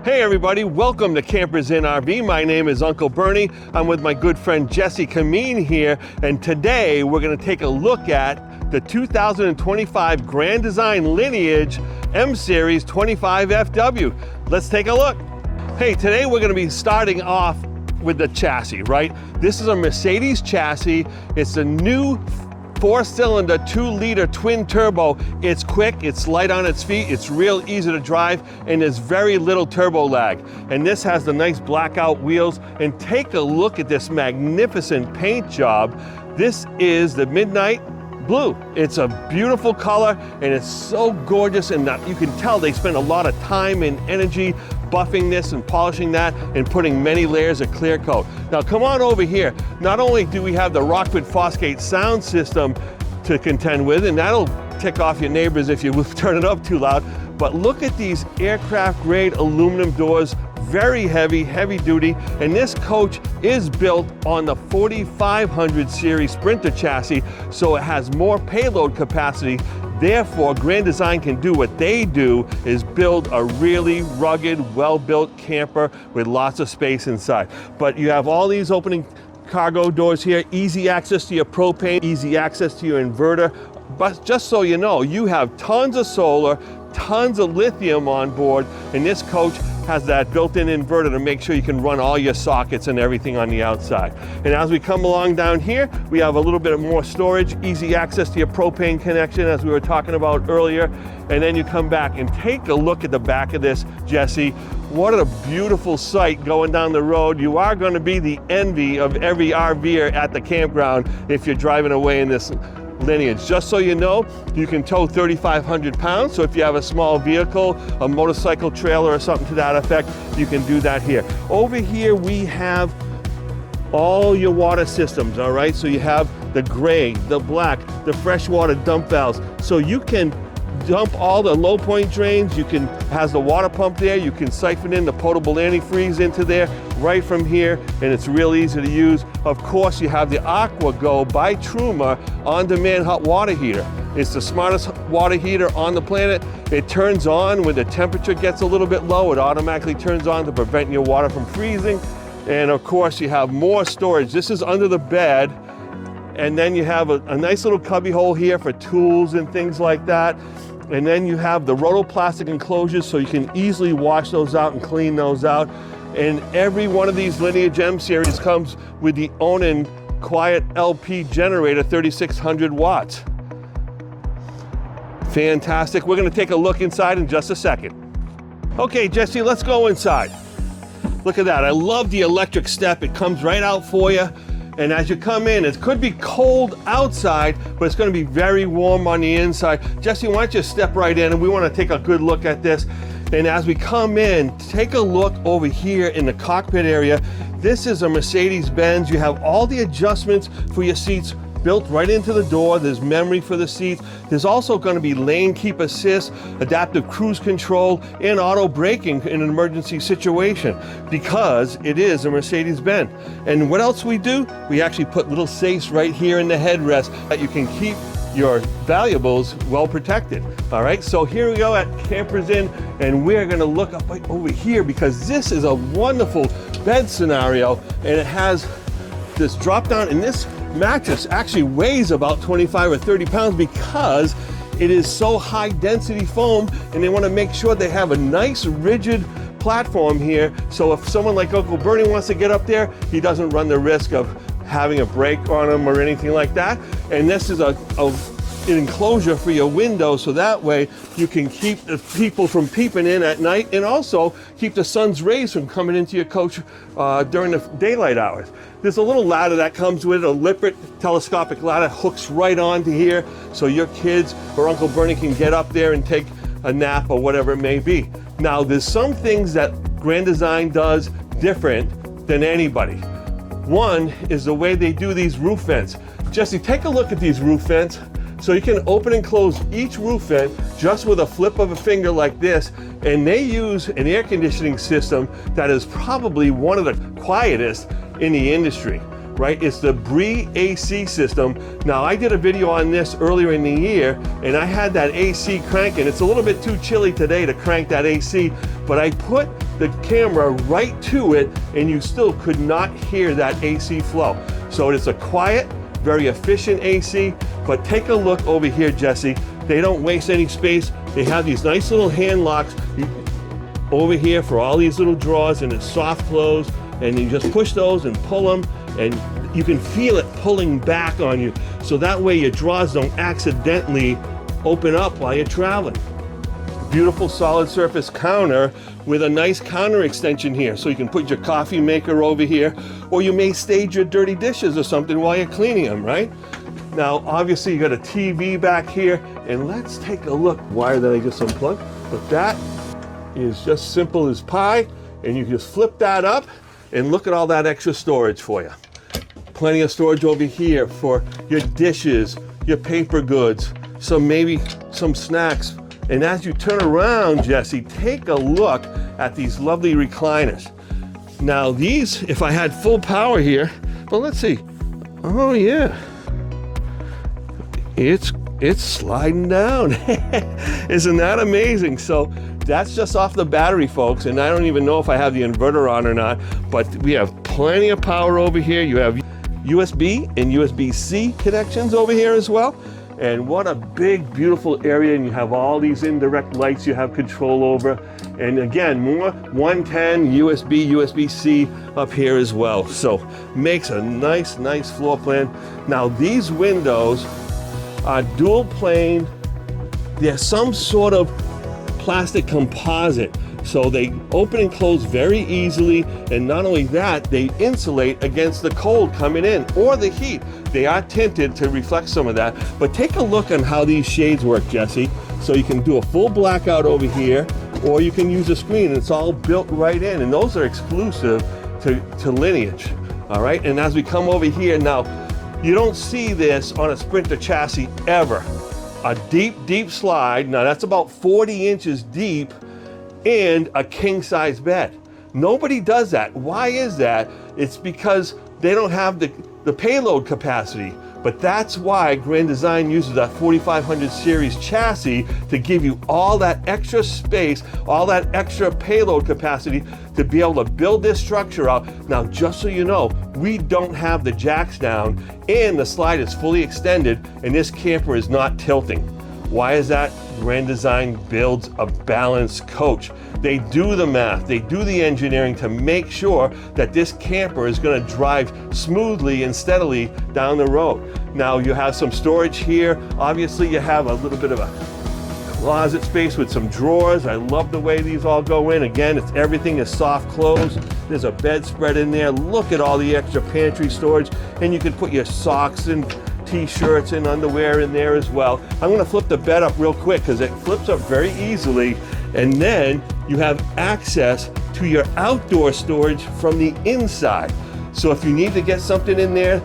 Hey everybody, welcome to Campers in RV. My name is Uncle Bernie. I'm with my good friend Jesse Kameen here, and today we're going to take a look at the 2025 Grand Design Lineage M-Series 25FW. Let's take a look. Hey, today we're going to be starting off with the chassis, right? This is a Mercedes chassis. It's a new 4-cylinder, 2-liter twin turbo. It's quick, it's light on its feet, it's real easy to drive, and there's very little turbo lag. And this has the nice blackout wheels. And take a look at this magnificent paint job. This is the Midnight Blue. It's a beautiful color and it's so gorgeous, and you can tell they spend a lot of time and energy buffing this and polishing that and putting many layers of clear coat. Now come on over here. Not only do we have the Rockford Fosgate sound system to contend with, and that'll tick off your neighbors if you turn it up too loud, but look at these aircraft grade aluminum doors. Very heavy, heavy duty, and this coach is built on the 4500 series Sprinter chassis, so it has more payload capacity. Therefore, Grand Design can do what they do, is build a really rugged, well-built camper with lots of space inside. But you have all these opening cargo doors here, easy access to your propane, easy access to your inverter. But just so you know, you have tons of solar, tons of lithium on board, and this coach has that built-in inverter to make sure you can run all your sockets and everything on the outside. And as we come along down here, we have a little bit more storage, easy access to your propane connection as we were talking about earlier. And then you come back and take a look at the back of this, Jesse. What a beautiful sight going down the road. You are going to be the envy of every RVer at the campground if you're driving away in this Lineage. Just so you know, you can tow 3,500 pounds, so if you have a small vehicle, a motorcycle trailer or something to that effect, you can do that here. Over here we have all your water systems, all right? So you have the gray, the black, the freshwater dump valves, so you can dump all the low point drains. You can, has the water pump there, you can siphon in the potable antifreeze into there right from here, and it's real easy to use. Of course, you have the AquaGo by Truma on-demand hot water heater. It's the smartest water heater on the planet. It turns on when the temperature gets a little bit low. It automatically turns on to prevent your water from freezing. And of course, you have more storage. This is under the bed. And then you have a nice little cubby hole here for tools and things like that. And then you have the rotoplastic enclosures, so you can easily wash those out and clean those out. And every one of these Lineage M-Series comes with the Onan Quiet LP generator, 3,600 watts. Fantastic. We're going to take a look inside in just a second. Okay, Jesse, let's go inside. Look at that. I love the electric step. It comes right out for you. And as you come in, it could be cold outside, but it's going to be very warm on the inside. Jesse, why don't you step right in, and we want to take a good look at this. And as we come in, take a look over here in the cockpit area. This is a Mercedes-Benz. You have all the adjustments for your seats built right into the door. There's memory for the seats. There's also going to be lane keep assist, adaptive cruise control, and auto braking in an emergency situation, because it is a Mercedes-Benz. And what else we do? We actually put little safes right here in the headrest that you can keep your valuables well protected. All right, so here we go at Campers Inn, and we're going to look up right over here, because this is a wonderful bed scenario, and it has this drop down, and this mattress actually weighs about 25 or 30 pounds because it is so high density foam, and they want to make sure they have a nice rigid platform here, so if someone like Uncle Bernie wants to get up there, he doesn't run the risk of having a break on him or anything like that. And this is an enclosure for your window, so that way you can keep the people from peeping in at night, and also keep the sun's rays from coming into your coach during the daylight hours. There's a little ladder that comes with it, a Lippert telescopic ladder, hooks right onto here, so your kids or Uncle Bernie can get up there and take a nap or whatever it may be. Now, there's some things that Grand Design does different than anybody. One is the way they do these roof vents. Jesse, take a look at these roof vents. So you can open and close each roof vent just with a flip of a finger like this, and they use an air conditioning system that is probably one of the quietest in the industry, right? It's the Bree AC system. Now, I did a video on this earlier in the year, and I had that AC cranking. It's a little bit too chilly today to crank that AC, but I put the camera right to it and you still could not hear that AC flow. So it's a quiet, very efficient AC, but take a look over here, Jesse. They don't waste any space. They have these nice little hand locks over here for all these little drawers, and it's soft close, and you just push those and pull them, and you can feel it pulling back on you. So that way your drawers don't accidentally open up while you're traveling. Beautiful solid surface counter with a nice counter extension here. So you can put your coffee maker over here, or you may stage your dirty dishes or something while you're cleaning them, right? Now, obviously you got a TV back here, and let's take a look. Wire that I just unplugged, but that is just simple as pie, and you just flip that up and look at all that extra storage for you. Plenty of storage over here for your dishes, your paper goods, maybe some snacks. And as you turn around, Jesse, take a look at these lovely recliners. Now these, if I had full power here, well, let's see. Oh yeah, it's sliding down. Isn't that amazing? So that's just off the battery, folks, and I don't even know if I have the inverter on or not, but we have plenty of power over here. You have USB and USB-C connections over here as well. And what a big, beautiful area, and you have all these indirect lights you have control over. And again, more 110 USB, USB-C up here as well. So makes a nice, nice floor plan. Now these windows are dual pane. They're some sort of plastic composite. So they open and close very easily, and not only that, they insulate against the cold coming in or the heat. They are tinted to reflect some of that, but take a look on how these shades work, Jesse. So you can do a full blackout over here, or you can use a screen. It's all built right in, and those are exclusive to Lineage. All right, and as we come over here now, you don't see this on a Sprinter chassis ever. A deep, deep slide. Now that's about 40 inches deep, and a king-size bed. Nobody does that. Why is that? It's because they don't have the payload capacity. But that's why Grand Design uses that 4500 series chassis to give you all that extra space, all that extra payload capacity to be able to build this structure out. Now, just so you know, we don't have the jacks down, and the slide is fully extended, and this camper is not tilting. Why is that? Grand Design builds a balanced coach. They do the math, they do the engineering to make sure that this camper is going to drive smoothly and steadily down the road. Now you have some storage here. Obviously you have a little bit of a closet space with some drawers. I love the way these all go in. Again, everything is soft close. There's a bedspread in there. Look at all the extra pantry storage, and you can put your socks and t-shirts and underwear in there as well. I'm going to flip the bed up real quick because it flips up very easily, and then you have access to your outdoor storage from the inside. So if you need to get something in there,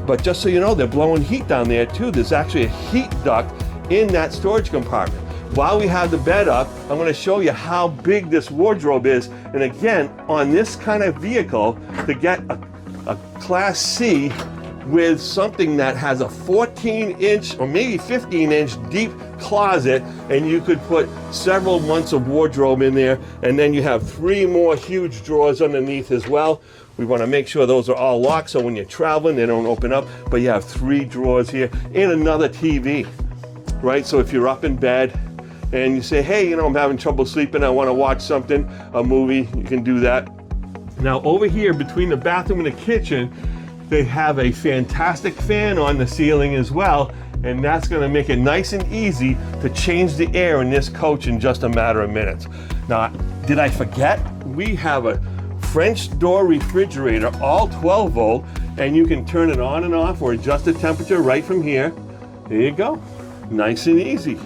but just so you know, they're blowing heat down there too. There's actually a heat duct in that storage compartment. While we have the bed up, I'm going to show you how big this wardrobe is. And again, on this kind of vehicle, to get a Class C with something that has a 14-inch or maybe 15-inch deep closet, and you could put several months of wardrobe in there, and then you have 3 more huge drawers underneath as well. We want to make sure those are all locked so when you're traveling they don't open up, but you have 3 drawers here and another TV, right? So if you're up in bed and you say, hey, you know, I'm having trouble sleeping, I want to watch something, a movie, you can do that. Now over here between the bathroom and the kitchen, they have a fantastic fan on the ceiling as well, and that's going to make it nice and easy to change the air in this coach in just a matter of minutes. Now, did I forget? We have a French door refrigerator, all 12 volt, and you can turn it on and off or adjust the temperature right from here. There you go. Nice and easy.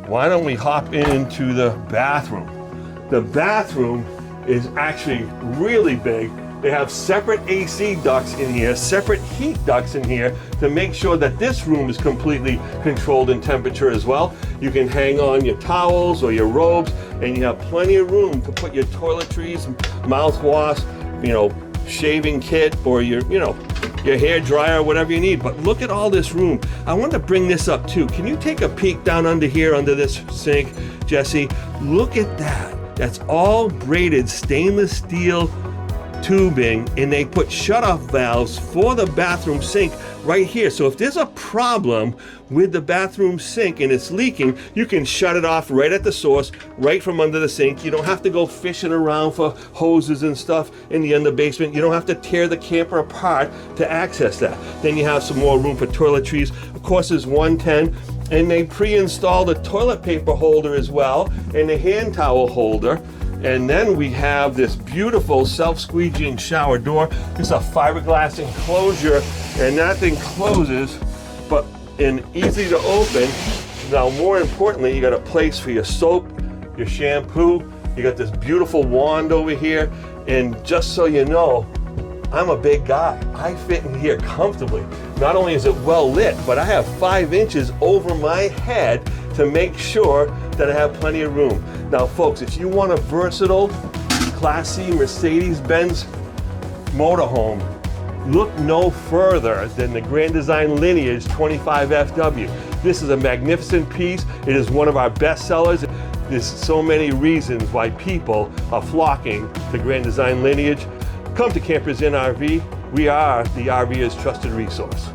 Why don't we hop into the bathroom? The bathroom is actually really big. They have separate AC ducts in here, separate heat ducts in here to make sure that this room is completely controlled in temperature as well. You can hang on your towels or your robes, and you have plenty of room to put your toiletries, mouthwash, you know, shaving kit or your, your hair dryer, whatever you need. But look at all this room. I want to bring this up too. Can you take a peek down under here, under this sink, Jesse? Look at that. That's all braided stainless steel tubing, and they put shutoff valves for the bathroom sink right here. So if there's a problem with the bathroom sink and it's leaking, you can shut it off right at the source, right from under the sink. You don't have to go fishing around for hoses and stuff in the under basement. You don't have to tear the camper apart to access that. Then you have some more room for toiletries. Of course, there's 110, and they pre-installed a toilet paper holder as well, and a hand towel holder. And then we have this beautiful self-squeegeeing shower door. It's a fiberglass enclosure, and that thing closes, but easy to open. Now, more importantly, you got a place for your soap, your shampoo. You got this beautiful wand over here. And just so you know, I'm a big guy. I fit in here comfortably. Not only is it well lit, but I have 5 inches over my head to make sure that I have plenty of room. Now folks, if you want a versatile, classy Mercedes-Benz motorhome, look no further than the Grand Design Lineage 25FW. This is a magnificent piece. It is one of our best sellers. There's so many reasons why people are flocking to Grand Design Lineage. Come to Campers Inn RV. We are the RVer's trusted resource.